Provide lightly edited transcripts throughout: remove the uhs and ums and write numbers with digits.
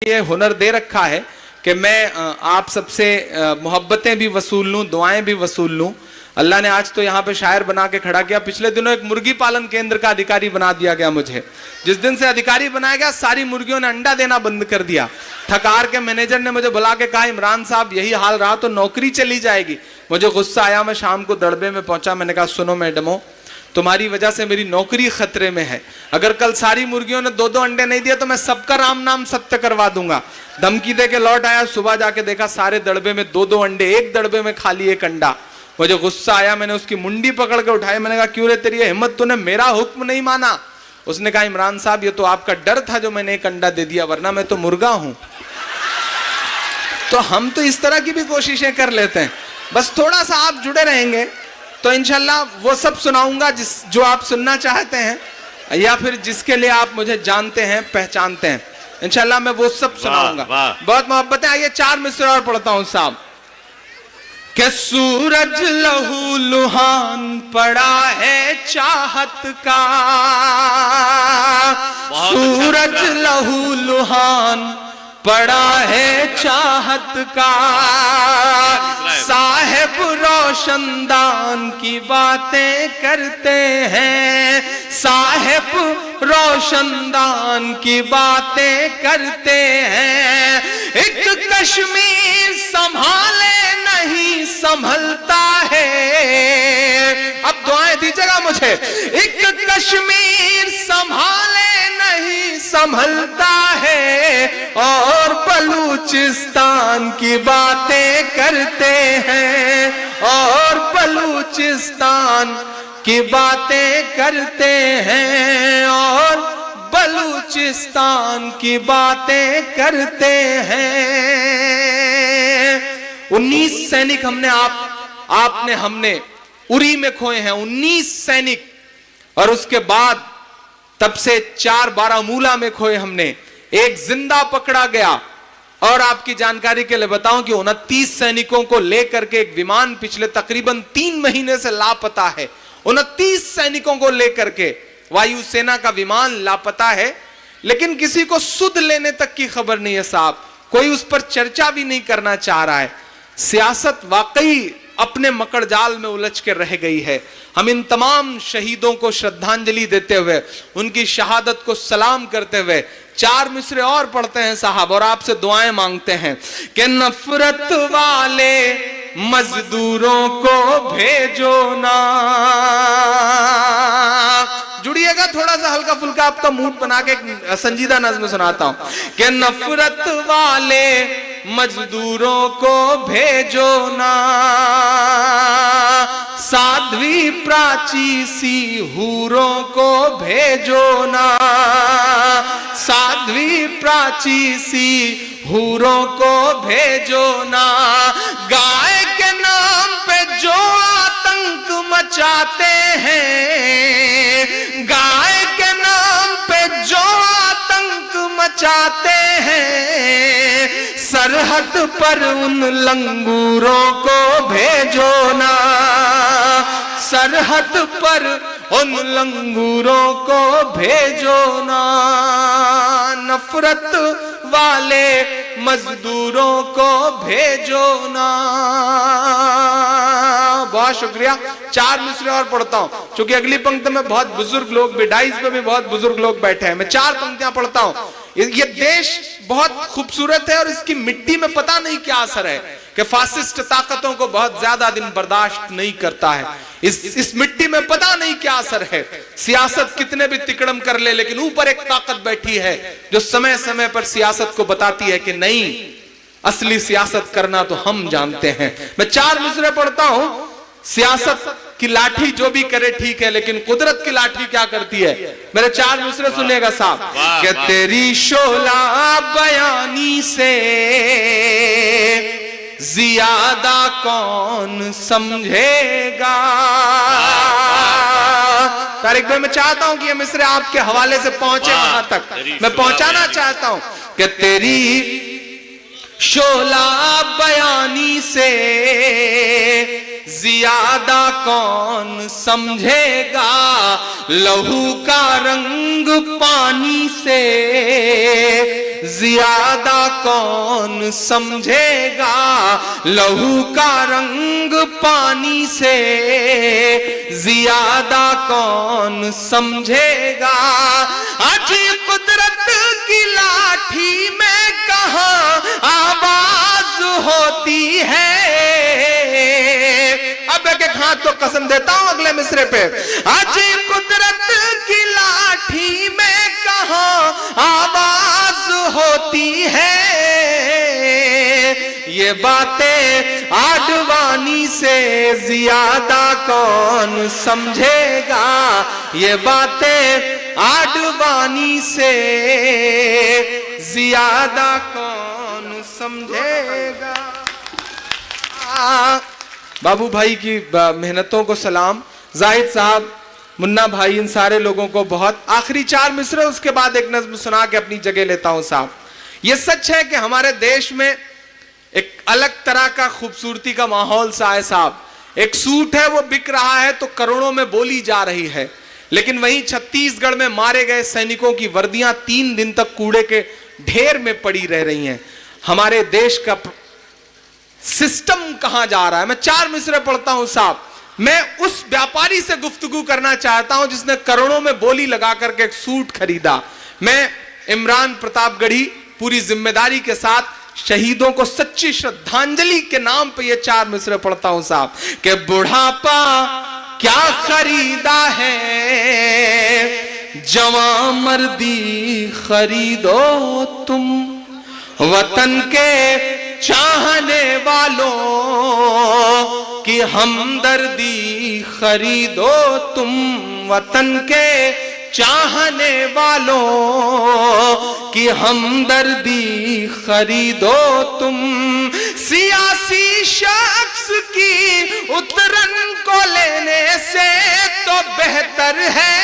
ये हुनर दे रखा है कि मैं आप सबसे मोहब्बतें भी वसूल लूं, दुआएं भी वसूल लूं। अल्लाह ने आज तो यहाँ पे शायर बना के खड़ा किया। पिछले दिनों एक मुर्गी पालन केंद्र का अधिकारी बना दिया गया मुझे। जिस दिन से अधिकारी बनाया गया सारी मुर्गियों ने अंडा देना बंद कर दिया। ठकार के मैनेजर ने मुझे बुला के कहा, इमरान साहब यही हाल रहा तो नौकरी चली जाएगी। मुझे गुस्सा आया, मैं शाम को दड़बे में पहुंचा। मैंने कहा, सुनो मैडमो, तुम्हारी वजह से मेरी नौकरी खतरे में है। अगर कल सारी मुर्गियों ने 2-2 अंडे नहीं दिए तो मैं सबका राम नाम सत्य करवा दूंगा। धमकी दे के लौट आया। सुबह जाके देखा सारे दड़बे में 2-2 अंडे, एक दड़बे में खाली एक अंडा। मुझे गुस्सा आया, मैंने उसकी मुंडी पकड़ के उठाई। मैंने कहा, क्यों रे तेरी ये हिम्मत, तूने मेरा हुक्म नहीं माना। उसने कहा, इमरान साहब ये तो आपका डर था जो मैंने एक अंडा दे दिया, वरना मैं तो मुर्गा हूं। तो हम तो इस तरह की भी कोशिशें कर लेते हैं। बस थोड़ा सा आप जुड़े रहेंगे तो इंशाल्लाह वो सब सुनाऊंगा जो आप सुनना चाहते हैं या फिर जिसके लिए आप मुझे जानते हैं, पहचानते हैं। इंशाल्लाह मैं वो सब सुनाऊंगा। बहुत मोहब्बत है। आइए 4 मिसरे और पढ़ता हूं साहब। कि सूरज लहू लुहान पड़ा है चाहत का, सूरज लहू लुहान पड़ा है चाहत का, साहिब रोशनदान की बातें करते हैं, साहिब रोशनदान की बातें करते हैं। एक कश्मीर संभाले नहीं संभलता है। अब दुआएं दीजिएगा मुझे। एक कश्मीर संभाले नहीं संभलता है और बलूचिस्तान की बातें करते हैं, और बलूचिस्तान की बातें करते हैं, और बलूचिस्तान की बातें करते हैं। 19 सैनिक हमने उरी में खोए हैं, 19 सैनिक। और उसके बाद तब से 4 बारामूला में खोए हमने, एक जिंदा पकड़ा गया। और आपकी जानकारी के लिए बताऊं कि 29 सैनिकों को लेकर के एक विमान पिछले तकरीबन 3 महीने से लापता है। 29 सैनिकों को लेकर के वायुसेना का विमान लापता है, लेकिन किसी को सुध लेने तक की खबर नहीं है साहब। कोई उस पर चर्चा भी नहीं करना चाह रहा है। सियासत वाकई अपने मकड़ जाल में उलझ के रह गई है। हम इन तमाम शहीदों को श्रद्धांजलि देते हुए, उनकी शहादत को सलाम करते हुए 4 मिसरे और पढ़ते हैं साहब, और आपसे दुआएं मांगते हैं कि नफरत वाले मजदूरों को भेजो ना। जुड़िएगा, थोड़ा सा हल्का फुल्का आपका मूड बना के संजीदा नज़्म सुनाता हूं कि नफरत वाले मजदूरों को भेजो ना, साध्वी प्राची सी हूरों को भेजो ना, साध्वी प्राची सी हूरों को भेजो ना। गाय के नाम पे जो आतंक मचाते हैं, गाय के नाम पे जो आतंक मचाते हैं, सरहद पर उन लंगूरों को भेजो ना, सरहद पर उन लंगूरों को भेजो ना। नफरत वाले मजदूरों को भेजो ना। बहुत शुक्रिया। 4 मिसरे और पढ़ता हूं, क्योंकि अगली पंक्ति में बहुत बुजुर्ग लोग भी, डाइस पे भी बहुत बुजुर्ग लोग बैठे हैं। मैं 4 पंक्तियां पढ़ता हूं। ये देश बहुत खूबसूरत है और इसकी मिट्टी में पता नहीं क्या असर है कि फासिस्ट ताकतों को बहुत ज्यादा दिन बर्दाश्त नहीं करता है। इस मिट्टी में पता नहीं क्या असर है। सियासत कितने भी तिकड़म कर ले, लेकिन ऊपर एक ताकत बैठी है जो समय समय पर सियासत को बताती है कि नहीं, असली सियासत करना तो हम जानते हैं। मैं 4 मिसरे पढ़ता हूं। सियासत की लाठी जो भी करे ठीक है, लेकिन कुदरत की लाठी क्या करती है? मेरे 4 मिसरे सुनिएगा साहब। कि तेरी शोला बयानी से ज्यादा कौन समझेगा। तारिक भाई, मैं चाहता हूं कि ये मिसरे आपके हवाले से पहुंचे वहां तक। मैं पहुंचाना चाहता हूं कि तेरी शोला बयानी से ज्यादा कौन समझेगा, लहू का रंग पानी से ज्यादा कौन समझेगा, लहू का रंग पानी से ज्यादा कौन समझेगा। आज कुदरत की लाठी में कहाँ आवाज होती है। अब एक एक हाथ तो कसम देता हूं अगले मिसरे पे। आज कुदरत की लाठी में कहाँ आवाज होती है। ये बातें आडवाणी से ज्यादा कौन समझेगा, ये बातें आडवाणी से ज्यादा कौन समझेगा। बाबू भाई की मेहनतों को सलाम, जाहिद साहब, मुन्ना भाई, इन सारे लोगों को बहुत। आखिरी 4 मिसरे उसके बाद एक नज्म सुना के अपनी जगह लेता हूं साहब। यह सच है कि हमारे देश में एक अलग तरह का खूबसूरती का माहौल सा है साहब। एक सूट है वो बिक रहा है तो करोड़ों में बोली जा रही है, लेकिन वहीं छत्तीसगढ़ में मारे गए सैनिकों की वर्दियां 3 दिन तक कूड़े के ढेर में पड़ी रह रही हैं। हमारे देश का सिस्टम कहां जा रहा है। मैं 4 मिसरे पढ़ता हूं साहब। मैं उस व्यापारी से गुफ्तगू करना चाहता हूं जिसने करोड़ों में बोली लगा करके एक सूट खरीदा। मैं इमरान प्रतापगढ़ी पूरी जिम्मेदारी के साथ शहीदों को सच्ची श्रद्धांजलि के नाम पे ये 4 मिसरे पढ़ता हूं साहब। कि बुढ़ापा क्या खरीदा है, जवां मर्दी खरीदो तुम, वतन के चाहने वालों की हमदर्दी खरीदो तुम, वतन के चाहने वालों की हमदर्दी खरीदो तुम। सियासी शख्स की उतरन को लेने से तो बेहतर है।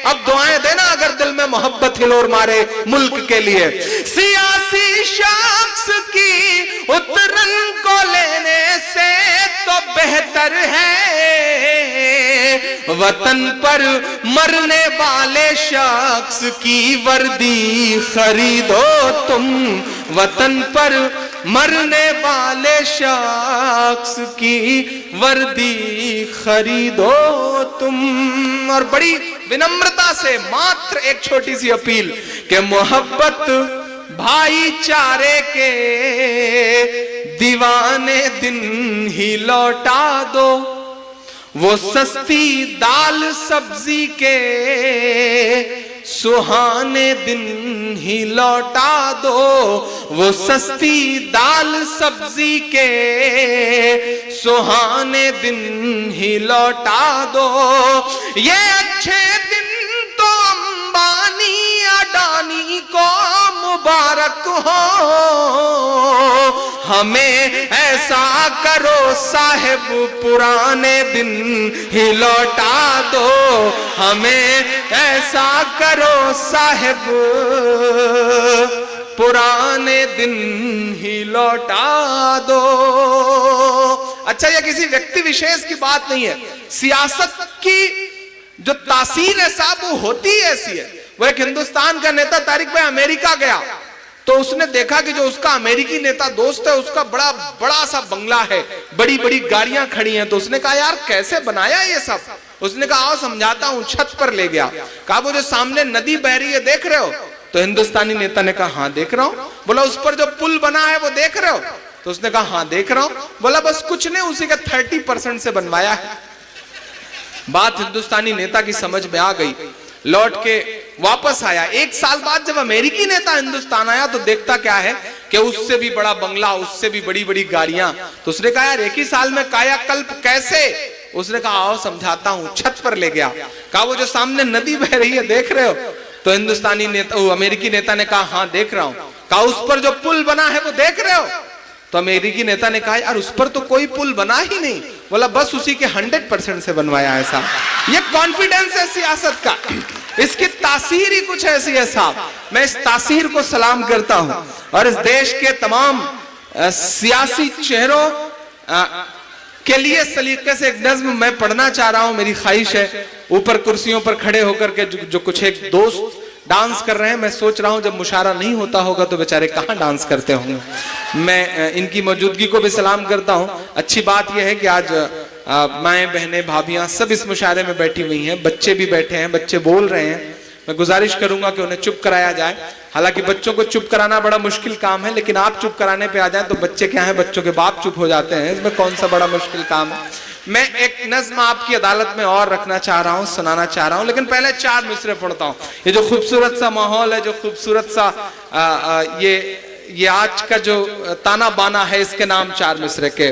अब दुआएं देना अगर दिल में मोहब्बत हिलोर मारे मुल्क के लिए। सियासी शख्स की उतरन को लेने से तो बेहतर है वतन पर मरने वाले शख्स की वर्दी खरीदो तुम, वतन पर मरने वाले शख्स की वर्दी खरीदो तुम। और बड़ी विनम्रता से मात्र एक छोटी सी अपील कि मोहब्बत भाईचारे के दीवाने दिन ही लौटा दो, वो सस्ती दाल सब्जी के सुहाने दिन ही लौटा दो, वो सस्ती दाल सब्जी के सुहाने दिन ही लौटा दो। ये अच्छे दिन तो अंबानी अडानी को मुबारक हो, हमें ऐसा करो साहिब पुराने दिन ही लौटा दो, हमें ऐसा करो साहिब पुराने दिन ही लौटा दो। अच्छा, यह किसी व्यक्ति विशेष की बात नहीं है। सियासत की जो तासीर है साहब वो होती ऐसी है। वो एक हिंदुस्तान का नेता तारिक भाई अमेरिका गया तो उसने देखा कि जो उसका अमेरिकी नेता दोस्त है उसका बड़ा बड़ा सा बंगला है, बड़ी बड़ी गाड़ियां खड़ी हैं। तो उसने कहा यार कैसे बनाया ये सब। उसने कहा आओ समझाता हूं। छत पर ले गया, कहा वो जो सामने नदी बह रही है देख रहे हो। तो हिंदुस्तानी नेता ने कहा हाँ देख रहा हूं। बोला उस पर जो पुल बना है वो देख रहे हो। तो उसने कहा हाँ देख रहा हूं। बोला बस कुछ नहीं, उसी का 30% से बनवाया है। बात हिंदुस्तानी नेता की समझ में आ गई, लौट के वापस आया। 1 साल बाद जब अमेरिकी नेता हिंदुस्तान आया तो देखता क्या है कि उससे भी बड़ा बंगला, उससे भी बड़ी बड़ी गाड़ियां। तो उसने कहा यार 1 ही साल में कायाकल्प कैसे। उसने कहा आओ समझाता हूं। छत पर ले गया, कहा वो जो सामने नदी बह रही है देख रहे हो। तो हिंदुस्तानी नेता, अमेरिकी नेता ने कहा हाँ देख रहा हूं। कहा उस पर जो पुल बना है वो देख रहे हो। तो अमेरिकी नेता ने कहा यार उस पर तो कोई पुल बना ही नहीं। बोला बस उसी के 100% से बनवाया है साहब। ये कॉन्फिडेंस है सियासत का, इसकी तासीर ही कुछ ऐसी है साहब। मैं इस तासीर को सलाम करता हूं और इस देश के तमाम सियासी चेहरों के लिए सलीके से एक नज्म मैं पढ़ना चाह रहा हूं। मेरी ख्वाहिश है ऊपर कुर्सियों पर खड़े होकर के जो कुछ एक दोस्त डांस कर रहे हैं, मैं सोच रहा हूं जब मुशायरा नहीं होता होगा तो बेचारे कहां डांस करते होंगे। मैं इनकी मौजूदगी को भी सलाम करता हूं। अच्छी बात यह है कि आज माएँ बहनें भाभियां सब इस मुशायरे में बैठी हुई हैं, बच्चे भी बैठे हैं, बच्चे बोल रहे हैं। मैं गुजारिश करूंगा कि उन्हें चुप कराया जाए। हालांकि बच्चों को चुप कराना बड़ा मुश्किल काम है, लेकिन आप चुप कराने पे आ जाएं तो बच्चे क्या है, बच्चों के बाप चुप हो जाते हैं, इसमें कौन सा बड़ा मुश्किल काम है। मैं एक नज्म आपकी अदालत में और रखना चाह रहा हूं, सुनाना चाह रहा हूं, लेकिन पहले 4 मिसरे पढ़ता हूं। ये जो खूबसूरत सा माहौल है, जो खूबसूरत सा ये आज का जो ताना बाना है, इसके नाम 4 मिसरे के।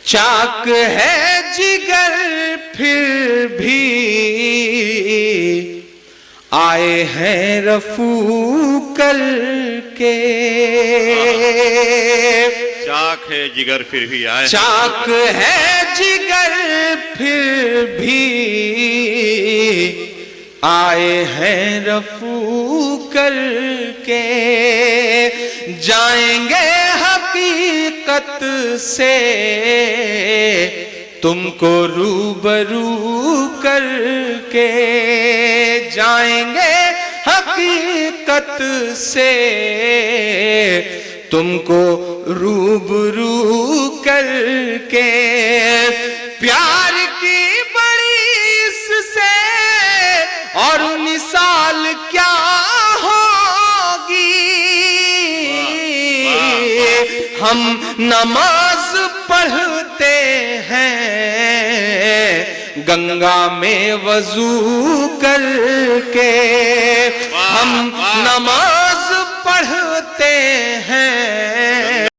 चाक है जिगर फिर भी आए हैं रफू करके, चाक है जिगर फिर भी आए, चाक है जिगर फिर भी आए हैं रफू करके, जाएंगे हकीकत से तुमको रूबरू करके, जाएंगे हकीकत से तुमको रूबरू करके। प्यार की बड़ी इससे और मिसाल क्या होगी, हम नमाज पढ़ते हैं गंगा में वजू करके, हम नमाज